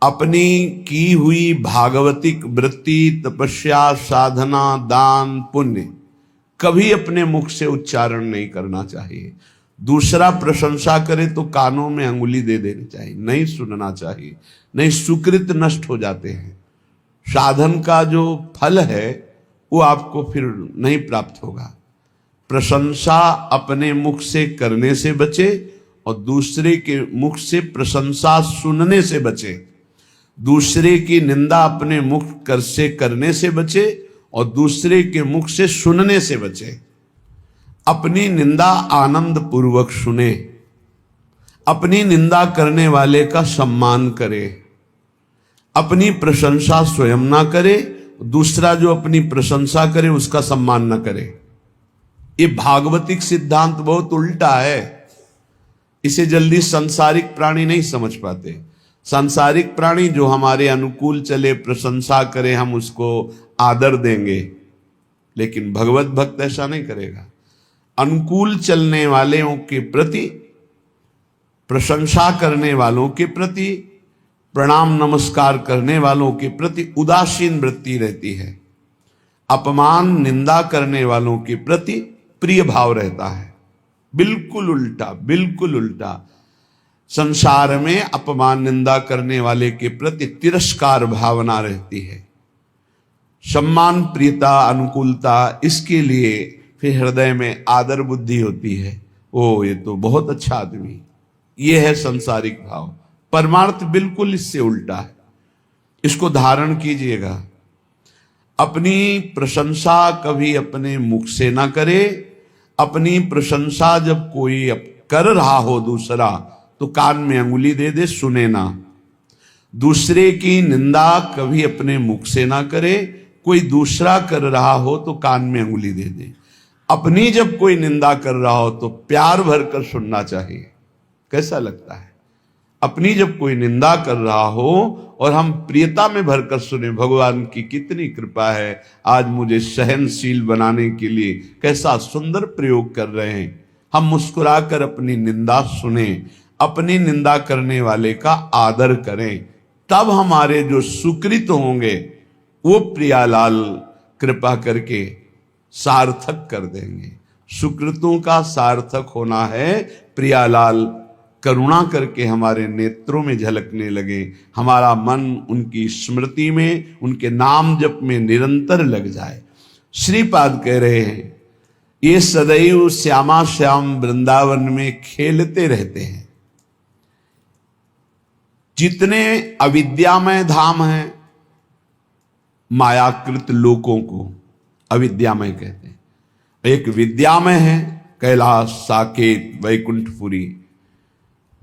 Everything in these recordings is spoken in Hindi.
अपनी की हुई भागवतिक वृत्ति, तपस्या, साधना, दान, पुण्य कभी अपने मुख से उच्चारण नहीं करना चाहिए। दूसरा प्रशंसा करे तो कानों में अंगुली दे देनी चाहिए, नहीं सुनना चाहिए, नहीं सुकृत नष्ट हो जाते हैं। साधन का जो फल है वो आपको फिर नहीं प्राप्त होगा। प्रशंसा अपने मुख से करने से बचे और दूसरे के मुख से प्रशंसा सुनने से बचे। दूसरे की निंदा अपने मुख कर से करने से बचे और दूसरे के मुख से सुनने से बचे। अपनी निंदा आनंद पूर्वक सुने, अपनी निंदा करने वाले का सम्मान करे, अपनी प्रशंसा स्वयं ना करे, दूसरा जो अपनी प्रशंसा करे उसका सम्मान ना करे। ये भागवतिक सिद्धांत बहुत उल्टा है, इसे जल्दी सांसारिक प्राणी नहीं समझ पाते। सांसारिक प्राणी जो हमारे अनुकूल चले, प्रशंसा करे, हम उसको आदर देंगे, लेकिन भगवत भक्त ऐसा नहीं करेगा। अनुकूल चलने वालों के प्रति, प्रशंसा करने वालों के प्रति, प्रणाम नमस्कार करने वालों के प्रति उदासीन वृत्ति रहती है। अपमान निंदा करने वालों के प्रति प्रिय भाव रहता है। बिल्कुल उल्टा, बिल्कुल उल्टा। संसार में अपमान निंदा करने वाले के प्रति तिरस्कार भावना रहती है। सम्मान, प्रियता, अनुकूलता, इसके लिए फिर हृदय में आदर बुद्धि होती है। ओ ये तो बहुत अच्छा आदमी, ये है संसारिक भाव। परमार्थ बिल्कुल इससे उल्टा है, इसको धारण कीजिएगा। अपनी प्रशंसा कभी अपने मुख से ना करे। अपनी प्रशंसा जब कोई कर रहा हो दूसरा, तो कान में अंगुली दे दे, सुने ना। दूसरे की निंदा कभी अपने मुख से ना करे। कोई दूसरा कर रहा हो तो कान में अंगुली दे दे। अपनी जब कोई निंदा कर रहा हो तो प्यार भरकर सुनना चाहिए। कैसा लगता है? अपनी जब कोई निंदा कर रहा हो और हम प्रियता में भरकर सुने, भगवान की कितनी कृपा है, आज मुझे सहनशील बनाने के लिए कैसा सुंदर प्रयोग कर रहे हैं। हम मुस्कुराकर अपनी निंदा सुने, अपनी निंदा करने वाले का आदर करें, तब हमारे जो सुकृत होंगे वो प्रियालाल कृपा करके सार्थक कर देंगे। सुकृतों का सार्थक होना है प्रियालाल करुणा करके हमारे नेत्रों में झलकने लगे, हमारा मन उनकी स्मृति में, उनके नाम जप में निरंतर लग जाए। श्रीपाद कह रहे हैं, ये सदैव श्यामा श्याम वृंदावन में खेलते रहते हैं। जितने अविद्यामय धाम हैं, मायाकृत लोकों को अविद्यामय कहते हैं। एक विद्यामय है, कैलाश, साकेत, वैकुंठपुरी,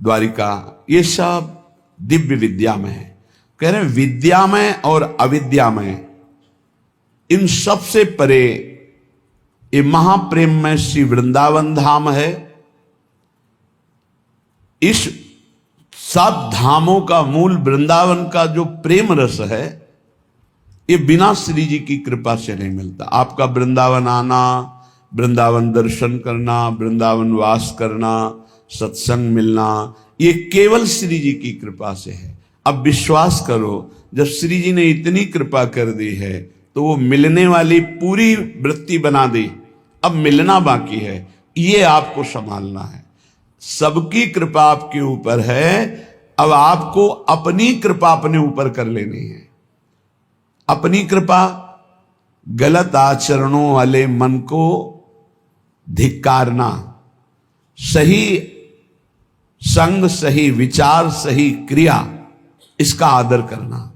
द्वारिका, ये सब दिव्य विद्यामय है। कह रहे हैं विद्यामय और अविद्यामय, इन सबसे परे ये महाप्रेममय श्री वृंदावन धाम है। इस सब धामों का मूल वृंदावन का जो प्रेम रस है, ये बिना श्री जी की कृपा से नहीं मिलता। आपका वृंदावन आना, वृंदावन दर्शन करना, वृंदावन वास करना, सत्संग मिलना, ये केवल श्री जी की कृपा से है। अब विश्वास करो, जब श्री जी ने इतनी कृपा कर दी है तो वो मिलने वाली पूरी वृत्ति बना दी, अब मिलना बाकी है, ये आपको संभालना है। सबकी कृपा आपके ऊपर है, अब आपको अपनी कृपा अपने ऊपर कर लेनी है। अपनी कृपा, गलत आचरणों वाले मन को धिक्कारना, सही संग, सही विचार, सही क्रिया, इसका आदर करना,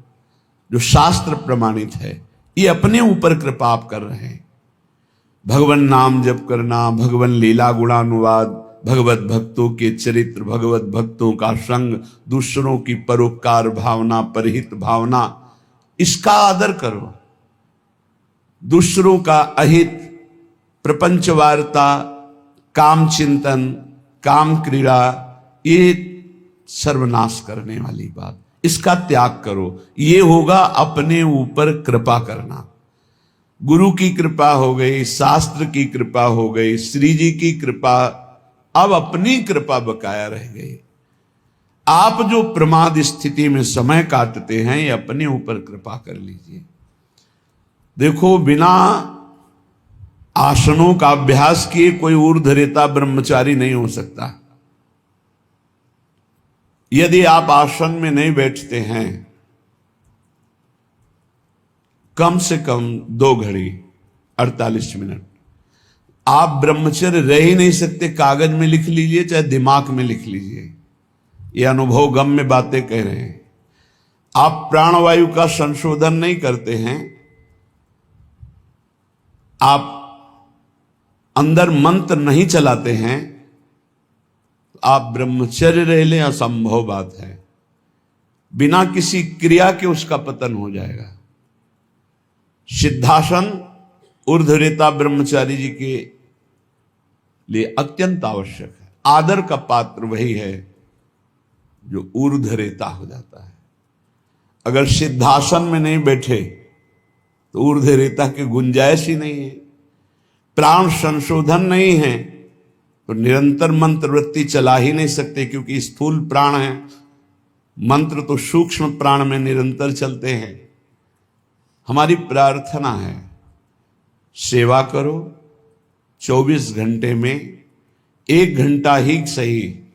जो शास्त्र प्रमाणित है, ये अपने ऊपर कृपा आप कर रहे हैं। भगवान नाम जप करना, भगवान लीला गुणानुवाद, भगवत भक्तों के चरित्र, भगवत भक्तों का संग, दूसरों की परोपकार भावना, परहित भावना, इसका आदर करो। दूसरों का अहित, प्रपंच वार्ता, काम चिंतन, काम क्रीड़ा, ये सर्वनाश करने वाली बात, इसका त्याग करो। ये होगा अपने ऊपर कृपा करना। गुरु की कृपा हो गई, शास्त्र की कृपा हो गई, श्री जी की कृपा, अब अपनी कृपा बकाया रह गई। आप जो प्रमाद स्थिति में समय काटते हैं, ये अपने ऊपर कृपा कर लीजिए। देखो, बिना आसनों का अभ्यास किए कोई ऊर्ध्वरेता ब्रह्मचारी नहीं हो सकता। यदि आप आसन में नहीं बैठते हैं कम से कम 2 घड़ी 48 मिनट, आप ब्रह्मचर्य रह ही नहीं सकते। कागज में लिख लीजिए चाहे दिमाग में लिख लीजिए, ये अनुभव गम में बातें कह रहे हैं। आप प्राणवायु का संशोधन नहीं करते हैं, आप अंदर मंत्र नहीं चलाते हैं, आप ब्रह्मचर्य रह लें, असंभव बात है। बिना किसी क्रिया के उसका पतन हो जाएगा। सिद्धासन ऊर्ध्वरेता ब्रह्मचारी जी के लिए अत्यंत आवश्यक है। आदर का पात्र वही है जो ऊर्ध्वरेता हो जाता है। अगर सिद्धासन में नहीं बैठे तो ऊर्ध्वरेता की गुंजाइश ही नहीं है। प्राण संशोधन नहीं है तो निरंतर मंत्र वृत्ति चला ही नहीं सकते, क्योंकि स्थूल प्राण है, मंत्र तो सूक्ष्म प्राण में निरंतर चलते हैं। हमारी प्रार्थना है, सेवा करो, 24 घंटे में 1 घंटा ही सही,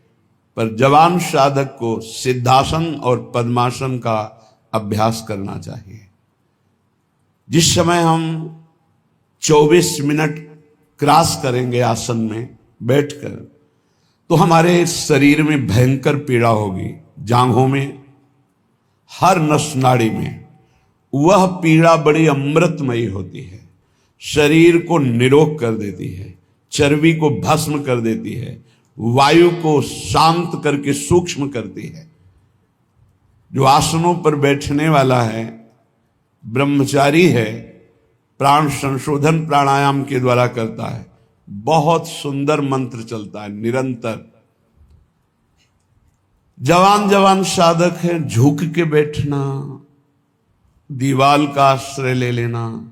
पर जवान साधक को सिद्धासन और पद्मासन का अभ्यास करना चाहिए। जिस समय हम 24 मिनट क्रॉस करेंगे आसन में बैठकर, तो हमारे शरीर में भयंकर पीड़ा होगी, जांघों में, हर नस नाड़ी में। वह पीड़ा बड़ी अमृतमयी होती है, शरीर को निरोग कर देती है, चर्बी को भस्म कर देती है, वायु को शांत करके सूक्ष्म करती है। जो आसनों पर बैठने वाला है, ब्रह्मचारी है, प्राण संशोधन प्राणायाम के द्वारा करता है, बहुत सुंदर मंत्र चलता है निरंतर। जवान जवान साधक है, झुक के बैठना, दीवाल का आश्रय ले लेना,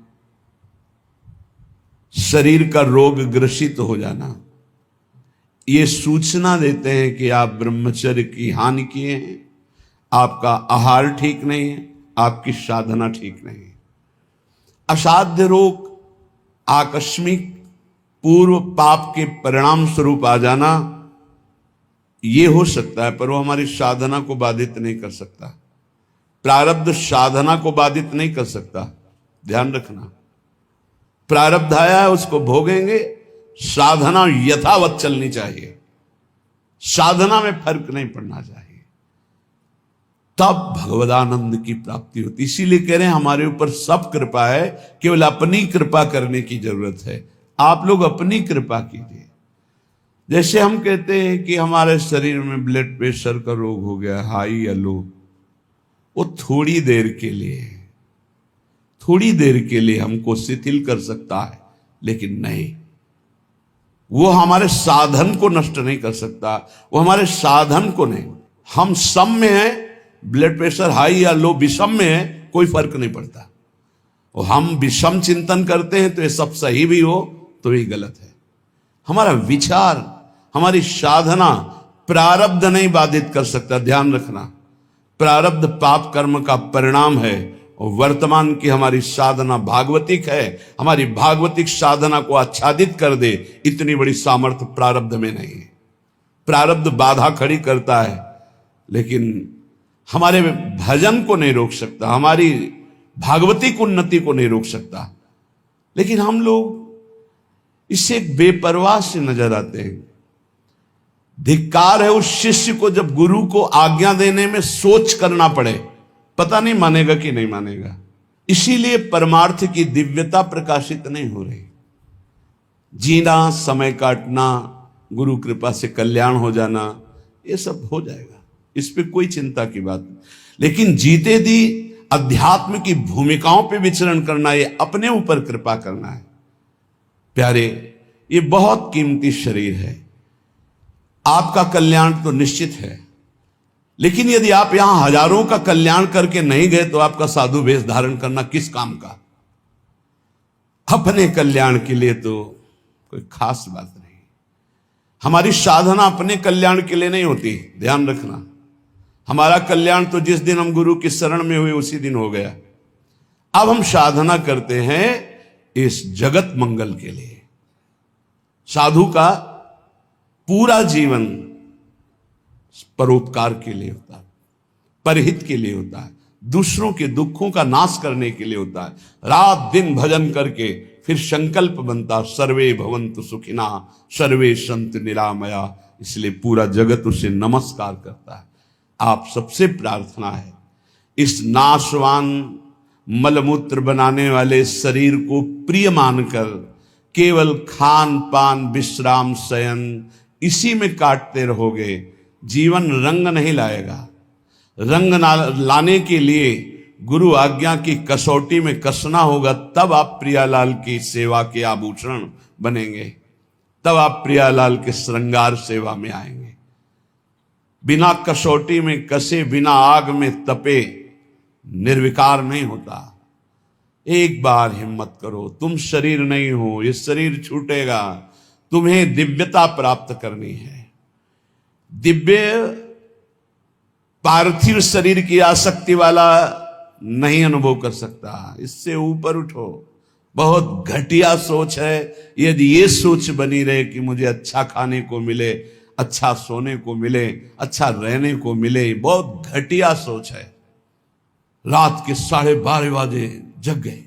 शरीर का रोग ग्रसित हो जाना, ये सूचना देते हैं कि आप ब्रह्मचर्य की हानि किए हैं, आपका आहार ठीक नहीं है, आपकी साधना ठीक नहीं है। असाध्य रोग, आकस्मिक पूर्व पाप के परिणाम स्वरूप आ जाना, ये हो सकता है, पर वो हमारी साधना को बाधित नहीं कर सकता। प्रारब्ध साधना को बाधित नहीं कर सकता, ध्यान रखना। प्रारब्ध आया है, उसको भोगेंगे, साधना यथावत चलनी चाहिए, साधना में फर्क नहीं पड़ना चाहिए, तब भगवदानंद की प्राप्ति होती। इसीलिए कह रहे हैं हमारे ऊपर सब कृपा है, केवल अपनी कृपा करने की जरूरत है। आप लोग अपनी कृपा कीजिए। जैसे हम कहते हैं कि हमारे शरीर में ब्लड प्रेशर का रोग हो गया, हाई या लो, वो थोड़ी देर के लिए हमको शिथिल कर सकता है, लेकिन नहीं, वो हमारे साधन को नष्ट नहीं कर सकता, वो हमारे साधन को नहीं। हम सम में हैं, ब्लड प्रेशर हाई या लो, विषम में है, कोई फर्क नहीं पड़ता। और हम विषम चिंतन करते हैं तो ये सब सही भी हो तो ये गलत है। हमारा विचार, हमारी साधना प्रारब्ध नहीं बाधित कर सकता, ध्यान रखना। प्रारब्ध पाप कर्म का परिणाम है, और वर्तमान की हमारी साधना भागवतिक है। हमारी भागवतिक साधना को आच्छादित कर दे, इतनी बड़ी सामर्थ्य प्रारब्ध में नहीं है। प्रारब्ध बाधा खड़ी करता है, लेकिन हमारे भजन को नहीं रोक सकता, हमारी भागवतिक उन्नति को नहीं रोक सकता। लेकिन हम लोग इससे एक बेपरवाह से नजर आते हैं। धिक्कार है उस शिष्य को जब गुरु को आज्ञा देने में सोच करना पड़े, पता नहीं मानेगा कि नहीं मानेगा। इसीलिए परमार्थ की दिव्यता प्रकाशित नहीं हो रही। जीना, समय काटना, गुरु कृपा से कल्याण हो जाना, ये सब हो जाएगा, इस पे कोई चिंता की बात नहीं। लेकिन जीते दी अध्यात्म की भूमिकाओं पे विचरण करना, ये अपने ऊपर कृपा करना है। प्यारे, ये बहुत कीमती शरीर है, आपका कल्याण तो निश्चित है, लेकिन यदि आप यहां हजारों का कल्याण करके नहीं गए तो आपका साधु वेश धारण करना किस काम का? अपने कल्याण के लिए तो कोई खास बात नहीं। हमारी साधना अपने कल्याण के लिए नहीं होती, ध्यान रखना। हमारा कल्याण तो जिस दिन हम गुरु की शरण में हुए उसी दिन हो गया। अब हम साधना करते हैं इस जगत मंगल के लिए। साधु का पूरा जीवन परोपकार के लिए होता है, परहित के लिए होता है, दूसरों के दुखों का नाश करने के लिए होता है। रात दिन भजन करके फिर संकल्प बनता सर्वे भवन्तु सुखिना सर्वे सन्तु निरामया। इसलिए पूरा जगत उसे नमस्कार करता है। आप सबसे प्रार्थना है इस नाशवान मलमूत्र बनाने वाले शरीर को प्रिय मानकर केवल खान पान विश्राम शयन इसी में काटते रहोगे, जीवन रंग नहीं लाएगा। रंग लाने के लिए गुरु आज्ञा की कसौटी में कसना होगा, तब आप प्रियालाल की सेवा के आभूषण बनेंगे, तब आप प्रियालाल के श्रृंगार सेवा में आएंगे। बिना कसौटी में कसे, बिना आग में तपे निर्विकार नहीं होता। एक बार हिम्मत करो, तुम शरीर नहीं हो, ये शरीर छूटेगा, तुम्हें दिव्यता प्राप्त करनी है। दिव्य पार्थिव शरीर की आसक्ति वाला नहीं अनुभव कर सकता, इससे ऊपर उठो। बहुत घटिया सोच है यदि ये सोच बनी रहे कि मुझे अच्छा खाने को मिले, अच्छा सोने को मिले, अच्छा रहने को मिले, बहुत घटिया सोच है। रात के 12:30 बजे जग गए,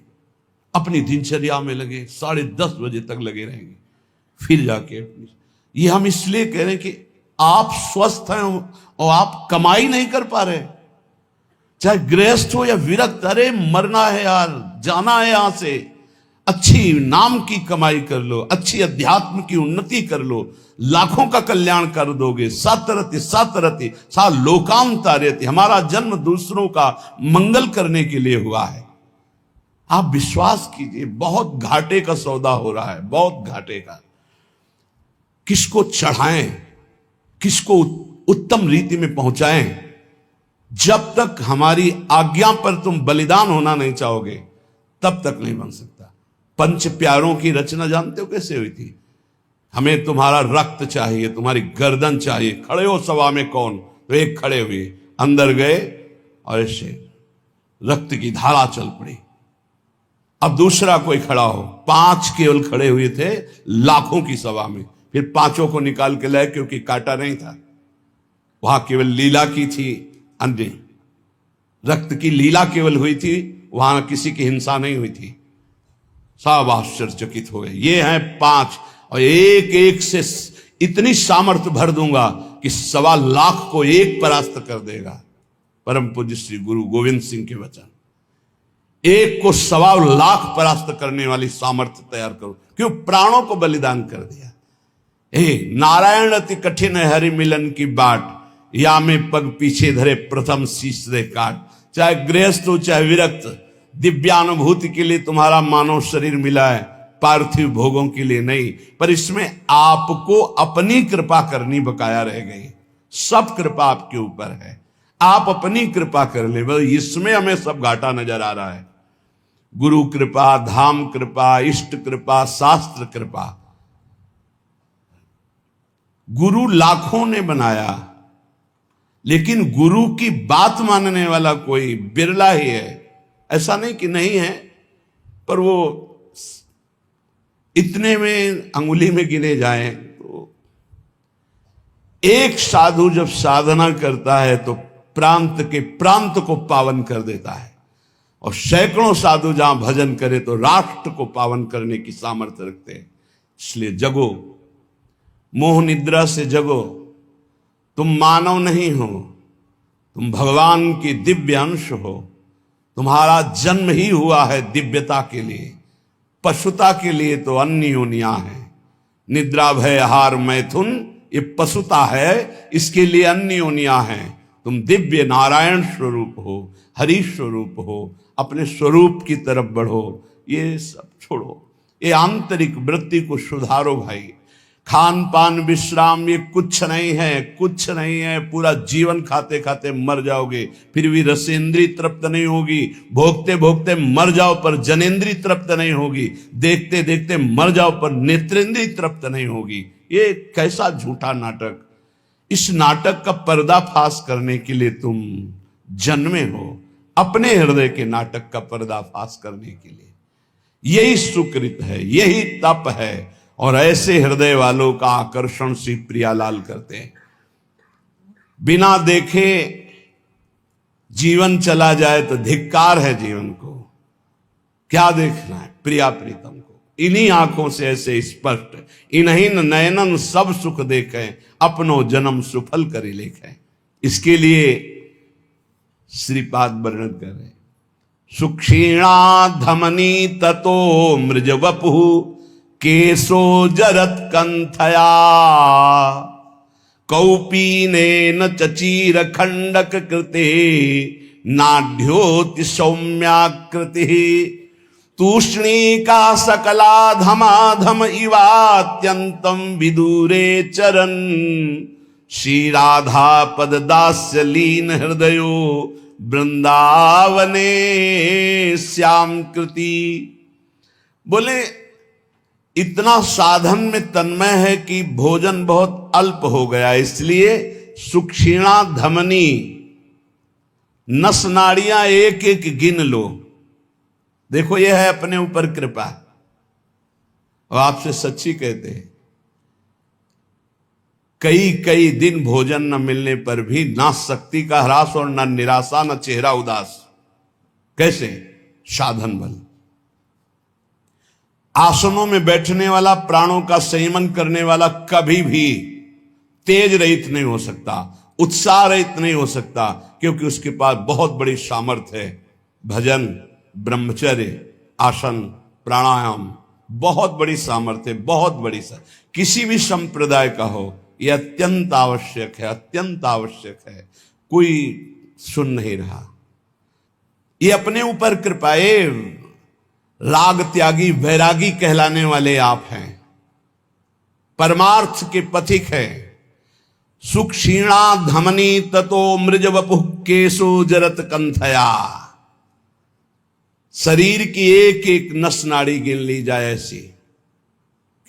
अपनी दिनचर्या में लगे, 10:30 बजे तक लगे रहेंगे, फिर जाके ये हम इसलिए कह रहे हैं कि आप स्वस्थ हैं और आप कमाई नहीं कर पा रहे, चाहे गृहस्थ हो या विरक्त। अरे मरना है यार, जाना है यहां से, अच्छी नाम की कमाई कर लो, अच्छी अध्यात्म की उन्नति कर लो, लाखों का कल्याण कर दोगे। सतरति सतरति सा लोकांतारयति, हमारा जन्म दूसरों का मंगल करने के लिए हुआ है। आप विश्वास कीजिए, बहुत घाटे का सौदा हो रहा है, बहुत घाटे का। किसको चढ़ाएं, किसको उत्तम रीति में पहुंचाएं, जब तक हमारी आज्ञा पर तुम बलिदान होना नहीं चाहोगे तब तक नहीं बन सकता। पंच प्यारों की रचना जानते हो कैसे हुई थी? हमें तुम्हारा रक्त चाहिए, तुम्हारी गर्दन चाहिए, खड़े हो सभा में कौन? तो एक खड़े हुए, अंदर गए और ऐसे रक्त की धारा चल पड़ी। अब दूसरा कोई खड़ा हो, 5 केवल खड़े हुए थे लाखों की सभा में, फिर 5 को निकाल के लाए क्योंकि काटा नहीं था, वहां केवल लीला की थी, अन्य रक्त की लीला केवल हुई थी, वहां किसी की हिंसा नहीं हुई थी। सब आश्चर्यचकित हो गए, ये हैं 5 और एक एक से इतनी सामर्थ्य भर दूंगा कि 1.25 लाख को एक परास्त कर देगा। परम पूज्य श्री गुरु गोविंद सिंह के वचन, एक को 1.25 लाख परास्त करने वाली सामर्थ्य तैयार करो, क्यों? प्राणों को बलिदान कर दिया। नारायण अति कठिन है हरि मिलन की बाट, या में पग पीछे धरे प्रथम शीश दे काट। चाहे गृहस्थ हो चाहे विरक्त, दिव्यानुभूति के लिए तुम्हारा मानव शरीर मिला है, पार्थिव भोगों के लिए नहीं। पर इसमें आपको अपनी कृपा करनी बकाया रह गई। सब कृपा आपके ऊपर है, आप अपनी कृपा कर ले, बस इसमें हमें सब घाटा नजर आ रहा है। गुरु कृपा, धाम कृपा, इष्ट कृपा, शास्त्र कृपा। गुरु लाखों ने बनाया, लेकिन गुरु की बात मानने वाला कोई बिरला ही है। ऐसा नहीं कि नहीं है, पर वो इतने में अंगुली में गिने जाएं। तो एक साधु जब साधना करता है तो प्रांत के प्रांत को पावन कर देता है, और सैकड़ों साधु जहां भजन करे तो राष्ट्र को पावन करने की सामर्थ्य रखते हैं। इसलिए जगो, मोह निद्रा से जगो। तुम मानव नहीं हो, तुम भगवान की दिव्य अंश हो। तुम्हारा जन्म ही हुआ है दिव्यता के लिए, पशुता के लिए तो अन्य योनियां है। निद्रा भय आहार मैथुन ये पशुता है, इसके लिए अन्य योनियां हैं। तुम दिव्य नारायण स्वरूप हो, हरि स्वरूप हो, अपने स्वरूप की तरफ बढ़ो। ये सब छोड़ो, ये आंतरिक वृत्ति को सुधारो भाई। खान पान विश्राम ये कुछ नहीं है, कुछ नहीं है। पूरा जीवन खाते खाते मर जाओगे, फिर भी रसेंद्री तृप्त नहीं होगी। भोगते भोगते मर जाओ पर जनेंद्री तृप्त नहीं होगी। देखते देखते मर जाओ पर नेत्रेंद्री तृप्त नहीं होगी। ये कैसा झूठा नाटक। इस नाटक का पर्दाफाश करने के लिए तुम जन्मे हो, अपने हृदय के नाटक का पर्दाफाश करने के लिए। यही सुकृत है, यही तप है, और ऐसे हृदय वालों का आकर्षण श्री प्रियालाल करते हैं। बिना देखे जीवन चला जाए तो धिक्कार है जीवन को। क्या देखना है? प्रिया प्रीतम को। इन्हीं आंखों से ऐसे स्पष्ट, इन्हीं नयनन सब सुख देखें, अपनो जन्म सुफल करी लेखें। इसके लिए श्रीपाद वर्णन कर रहे, सुक्षीणा धमनी ततो मृज वपु केशो जरत कंथया कौपीनेन चचीर खंडक कृते नाढ्योति सौम्याकृति तूष्णीका सकला धमाधम इवात्यंतम विदूरे चरन श्री राधा पद दास्य लीन हृदयो वृंदावने श्याम कृति। बोले इतना साधन में तन्मय है कि भोजन बहुत अल्प हो गया, इसलिए सुक्षीणा धमनी, नस नाड़ियां एक एक गिन लो। देखो यह है अपने ऊपर कृपा। और आपसे सच्ची कहते हैं, कई कई दिन भोजन न मिलने पर भी ना शक्ति का ह्रास और न निराशा न चेहरा उदास। कैसे? साधन बल। आसनों में बैठने वाला, प्राणों का संयमन करने वाला कभी भी तेज रहित नहीं हो सकता, उत्साह रहित नहीं हो सकता, क्योंकि उसके पास बहुत बड़ी सामर्थ्य है। भजन, ब्रह्मचर्य, आसन, प्राणायाम, बहुत बड़ी सामर्थ्य, बहुत बड़ी किसी भी संप्रदाय का हो, यह अत्यंत आवश्यक है, अत्यंत आवश्यक है। कोई सुन नहीं रहा। ये अपने ऊपर कृपाए राग त्यागी वैरागी कहलाने वाले आप हैं, परमार्थ के पथिक हैं। सुक्षीणा धमनी ततो मृज वपु केशो जरत कंथया। शरीर की एक एक नस नाड़ी गिन ली जाए ऐसी,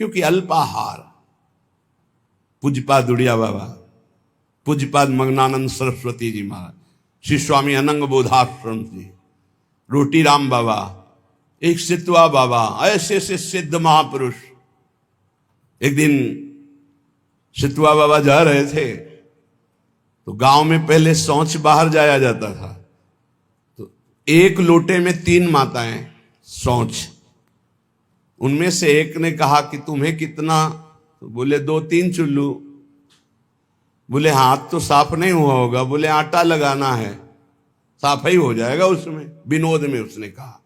क्योंकि अल्पाहार। पूज्यपाद दुड़िया बाबा, पूज्यपाद मग्नानंद सरस्वती जी महाराज, श्री स्वामी अनंग बोधाश्रम जी, रोटी राम बाबा, एक सितवा बाबा, ऐसे ऐसे सिद्ध महापुरुष। एक दिन सितवा बाबा जा रहे थे तो गांव में पहले शौच बाहर जाया जाता था, तो एक लोटे में 3 माताएं शौच। उनमें से एक ने कहा कि तुम्हें कितना? तो बोले 2-3 चुल्लू। बोले हाथ तो साफ नहीं हुआ होगा। बोले आटा लगाना है, साफ ही हो जाएगा उसमें। विनोद में उसने कहा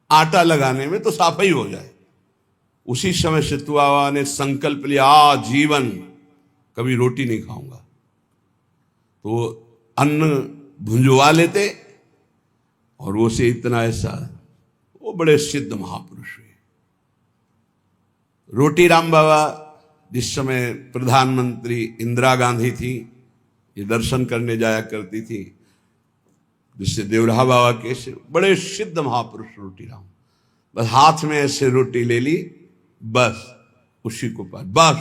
आटा लगाने में तो साफ ही हो जाए। उसी समय सितुआ ने संकल्प लिया, जीवन कभी रोटी नहीं खाऊंगा। तो अन्न भुंजवा लेते और वो से इतना ऐसा, वो बड़े सिद्ध महापुरुष हुए। रोटी राम बाबा जिस समय प्रधानमंत्री इंदिरा गांधी थी, ये दर्शन करने जाया करती थी, जिससे देवराहा बाबा के से बड़े सिद्ध महापुरुष रोटी राम। बस हाथ में ऐसे रोटी ले ली, बस उसी को पास, बस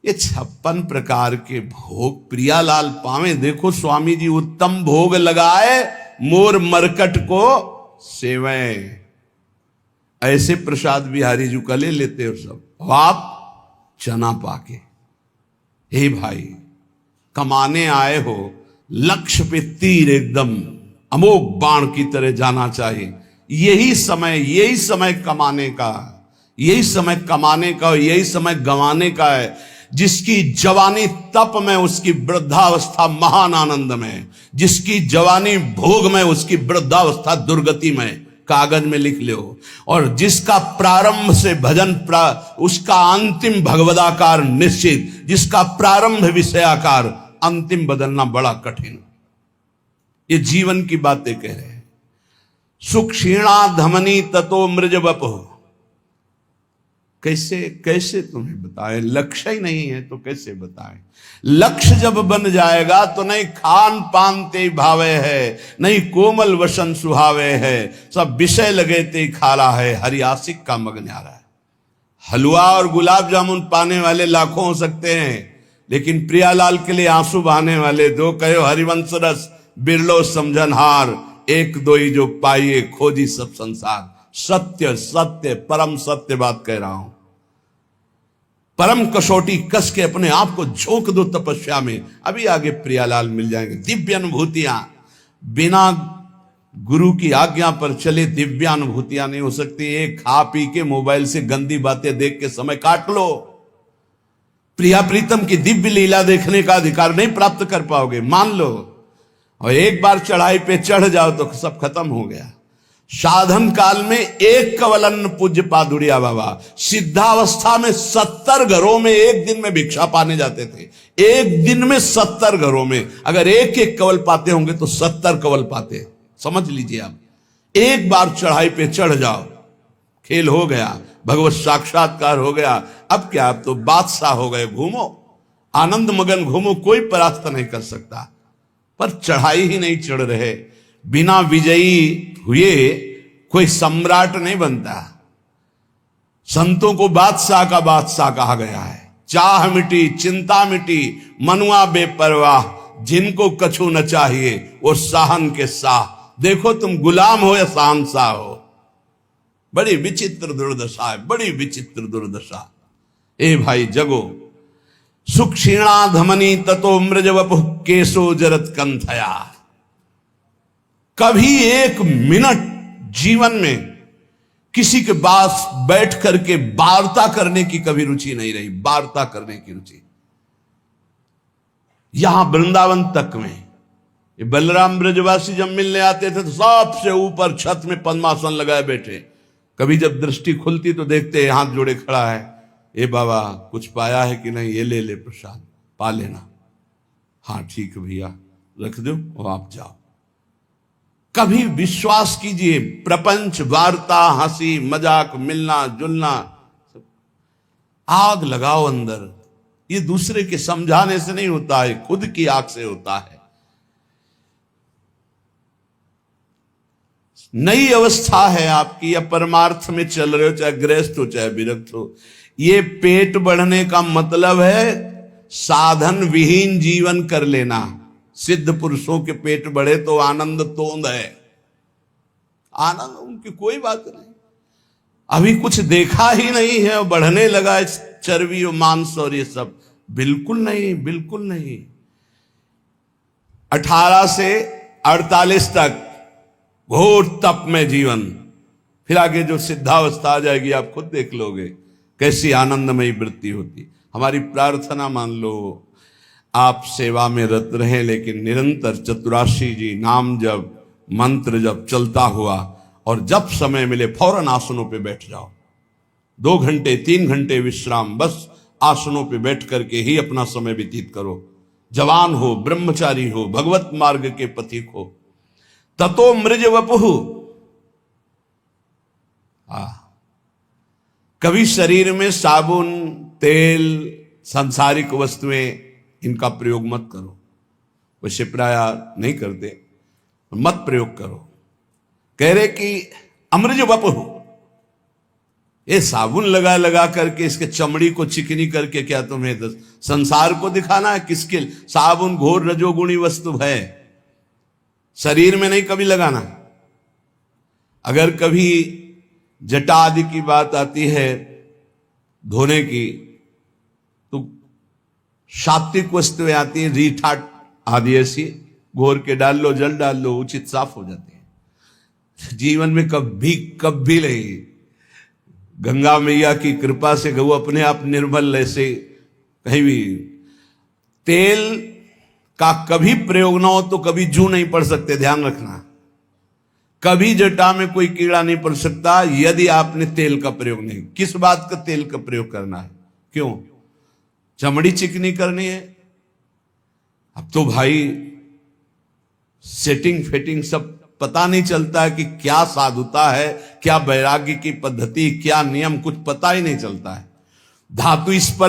ये 56 प्रकार के भोग प्रियालाल पावे। देखो स्वामी जी उत्तम भोग लगाए, मोर मरकट को सेवे। ऐसे प्रसाद बिहारी जी का ले लेते हो सब। आप चना पाके, हे भाई कमाने आए हो, लक्ष्य पे तीर एकदम अमोघ बाण की तरह जाना चाहिए। यही समय कमाने का, यही समय कमाने का, यही समय गंवाने का है। जिसकी जवानी तप में, उसकी वृद्धावस्था महान आनंद में। जिसकी जवानी भोग में, उसकी वृद्धावस्था दुर्गति में। कागज में लिख लो। और जिसका प्रारंभ से भजन उसका अंतिम भगवदाकार निश्चित। जिसका प्रारंभ विषयाकार, अंतिम बदलना बड़ा कठिन। ये जीवन की बातें कह रहे हैं। सुक्षीणा धमनी ततो मृज वपु। कैसे तुम्हें बताएं? लक्ष्य ही नहीं है तो कैसे बताएं? लक्ष्य जब बन जाएगा तो नहीं खान पान ते भावे है, नहीं कोमल वसन सुहावे है, सब विषय लगे ते खारा है, हरियासिक का मग न्यारा है। हलवा और गुलाब जामुन पाने वाले लाखों हो सकते हैं, लेकिन प्रियालाल के लिए आंसू बहाने वाले दो कहो हरिवंश रस बिरलो समझनहार, एक दो ही जो पाइए खोजी सब संसार। सत्य सत्य परम सत्य बात कह रहा हूं। परम कसौटी कस के अपने आप को झोंक दो तपस्या में, अभी आगे प्रियालाल मिल जाएंगे। दिव्य अनुभूतियां बिना गुरु की आज्ञा पर चले दिव्य अनुभूतियां नहीं हो सकती। एक खा पी के मोबाइल से गंदी बातें देख के समय काट लो, प्रिया प्रीतम की दिव्य लीला देखने का अधिकार नहीं प्राप्त कर पाओगे, मान लो। और एक बार चढ़ाई पे चढ़ जाओ तो सब खत्म हो गया। साधन काल में एक कवलन पूज्य पादुड़िया बाबा सिद्धावस्था में 70 घरों में एक दिन में भिक्षा पाने जाते थे। एक दिन में 70 घरों में अगर एक एक कवल पाते होंगे तो 70 कवल पाते, समझ लीजिए आप। एक बार चढ़ाई पे चढ़ जाओ, खेल हो गया, भगवत साक्षात्कार हो गया। अब क्या, अब तो बादशाह हो गए, घूमो आनंद मगन घूमो, कोई परास्त नहीं कर सकता। पर चढ़ाई ही नहीं चढ़ रहे। बिना विजयी हुए कोई सम्राट नहीं बनता। संतों को बादशाह का बादशाह कहा गया है। चाह मिटी चिंता मिटी मनुआ बेपरवाह, जिनको कछु न चाहिए वो साहन के साह। देखो तुम गुलाम हो या शहंशाह हो। बड़ी विचित्र दुर्दशा है, बड़ी विचित्र दुर्दशा। ए भाई जगो, सुख क्षीणा धमनी ततो मृज वपुः केशो जरत कंथया। कभी एक मिनट जीवन में किसी के पास बैठ करके वार्ता करने की कभी रुचि नहीं रही, वार्ता करने की रुचि। यहां वृंदावन तक में ये बलराम ब्रजवासी जब मिलने आते थे तो सबसे ऊपर छत में पद्मासन लगाए बैठे। कभी जब दृष्टि खुलती तो देखते हाथ जोड़े खड़ा है, ए बाबा कुछ पाया है कि नहीं, ये ले ले प्रसाद, पा लेना। हाँ ठीक है भैया, रख दो और आप जाओ। कभी विश्वास कीजिए, प्रपंच वार्ता हंसी मजाक मिलना जुलना, आग लगाओ अंदर। ये दूसरे के समझाने से नहीं होता है, खुद की आग से होता है। नई अवस्था है आपकी, या परमार्थ में चल रहे हो, चाहे गृहस्थ हो चाहे विरक्त हो। ये पेट बढ़ने का मतलब है साधन विहीन जीवन कर लेना। सिद्ध पुरुषों के पेट बढ़े तो आनंद तोंद है, आनंद उनकी कोई बात नहीं। अभी कुछ देखा ही नहीं है और बढ़ने लगा चर्बी और मांस और ये सब, बिल्कुल नहीं, बिल्कुल नहीं। 18 से 48 तक घोर तप में जीवन, फिर आगे जो सिद्धावस्था आ जाएगी आप खुद देख लोगे कैसी आनंदमयी वृत्ति होती। हमारी प्रार्थना मान लो आप सेवा में रत रहें, लेकिन निरंतर चतुराशी जी नाम जब मंत्र जब चलता हुआ, और जब समय मिले फौरन आसनों पे बैठ जाओ। 2 घंटे 3 घंटे विश्राम, बस आसनों पे बैठ करके ही अपना समय व्यतीत करो। जवान हो, ब्रह्मचारी हो, भगवत मार्ग के पथिक हो। ततो मृज वपुः, कभी शरीर में साबुन तेल सांसारिक वस्तुएं इनका प्रयोग मत करो। वैसे प्राय नहीं करते, मत प्रयोग करो। कह रहे कि अमृज वपुः, ये साबुन लगा लगा करके इसके चमड़ी को चिकनी करके क्या तुम्हें संसार को दिखाना है? किसके? साबुन घोर रजोगुणी वस्तु है, शरीर में नहीं कभी लगाना। अगर कभी जटा आदि की बात आती है धोने की, तो सात्विक वस्तुएं आती है, रीठा आदि ऐसी घोर के डाल लो, जल डाल लो, उचित साफ हो जाती है। जीवन में कभी नहीं, गंगा मैया की कृपा से गौ अपने आप निर्मल, ऐसे कहीं भी तेल का कभी प्रयोग ना हो तो कभी जू नहीं पड़ सकते, ध्यान रखना। कभी जटा में कोई कीड़ा नहीं पड़ सकता यदि आपने तेल का प्रयोग नहीं। किस बात का तेल का प्रयोग करना है? क्यों? चमड़ी चिकनी करनी है। अब तो भाई सेटिंग फिटिंग सब पता नहीं चलता है कि क्या साधुता है, क्या वैराग्य की पद्धति, क्या नियम, कुछ पता ही नहीं चलता है। धातु स्पर्श